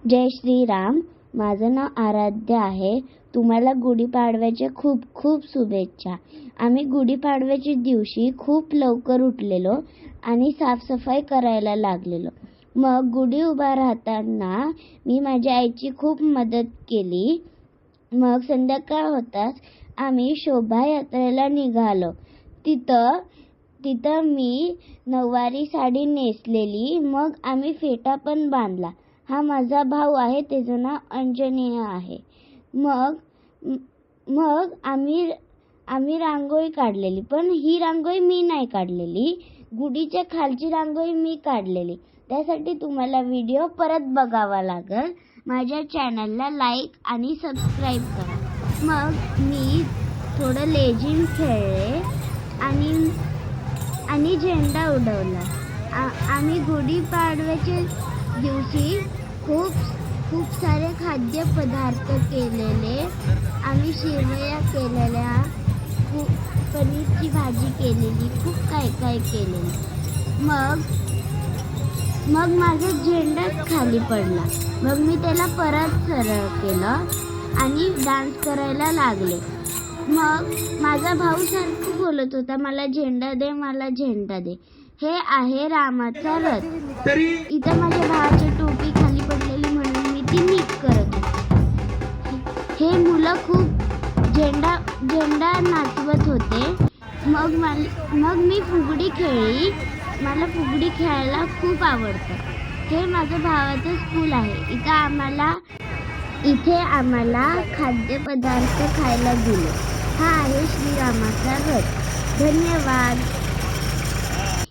जय श्रीराम. माझं नाव आराध्य आहे. तुम्हाला गुढीपाडव्याच्या खूप खूप शुभेच्छा. आम्ही गुढीपाडव्याच्या दिवशी खूप लवकर उठलेलो आणि साफसफाई करायला लागलेलो. मग गुढी उभा राहताना मी माझ्या आईची खूप मदत केली. मग संध्याकाळ होताच आम्ही शोभायात्रेला निघालो. तिथं मी नऊवारी साडी नेसलेली. मग आम्ही फेटा पण बांधला. हा माझा भाऊ आहे, त्याचं नाव अंजनेय आहे. मग आम्ही रांगोळी काढलेली, पण ही रांगोळी मी नाही काढलेली. गुढीच्या खालची रांगोळी मी काढलेली. त्यासाठी तुम्हाला व्हिडिओ परत बघावा लागेल. माझ्या चॅनलला लाईक आणि सबस्क्राईब करा. मग मी थोडं लेझिम खेळले आणि झेंडा उडवला. आम्ही गुढीपाडव्याच्या दिवशी खूप सारे खाद्यपदार्थ केलेले. आम्ही शेवया केलेल्या, पनीरची भाजी केलेली, खूप काय केलेलं. मग माझा झेंडाच खाली पडला. मग मी त्याला परत सरळ केलं आणि डान्स करायला लागले. मग माझा भाऊ सारखं बोलत होता, मला झेंडा दे, मला झेंडा दे. हे आहे रामाचा रथ. इथं माझ्या भावाची टोपी खाली पडलेली म्हणून मी ती नीट करत होते. हे मुलं खूप झेंडा नाचवत होते. मग मी फुगडी खेळली. मला फुगडी खेळायला खूप आवडतं. हे माझ्या भावाचं स्कूल आहे. इथे आम्हाला खाद्यपदार्थ खायला दिले. हा आहे श्रीरामाचा रथ. धन्यवाद.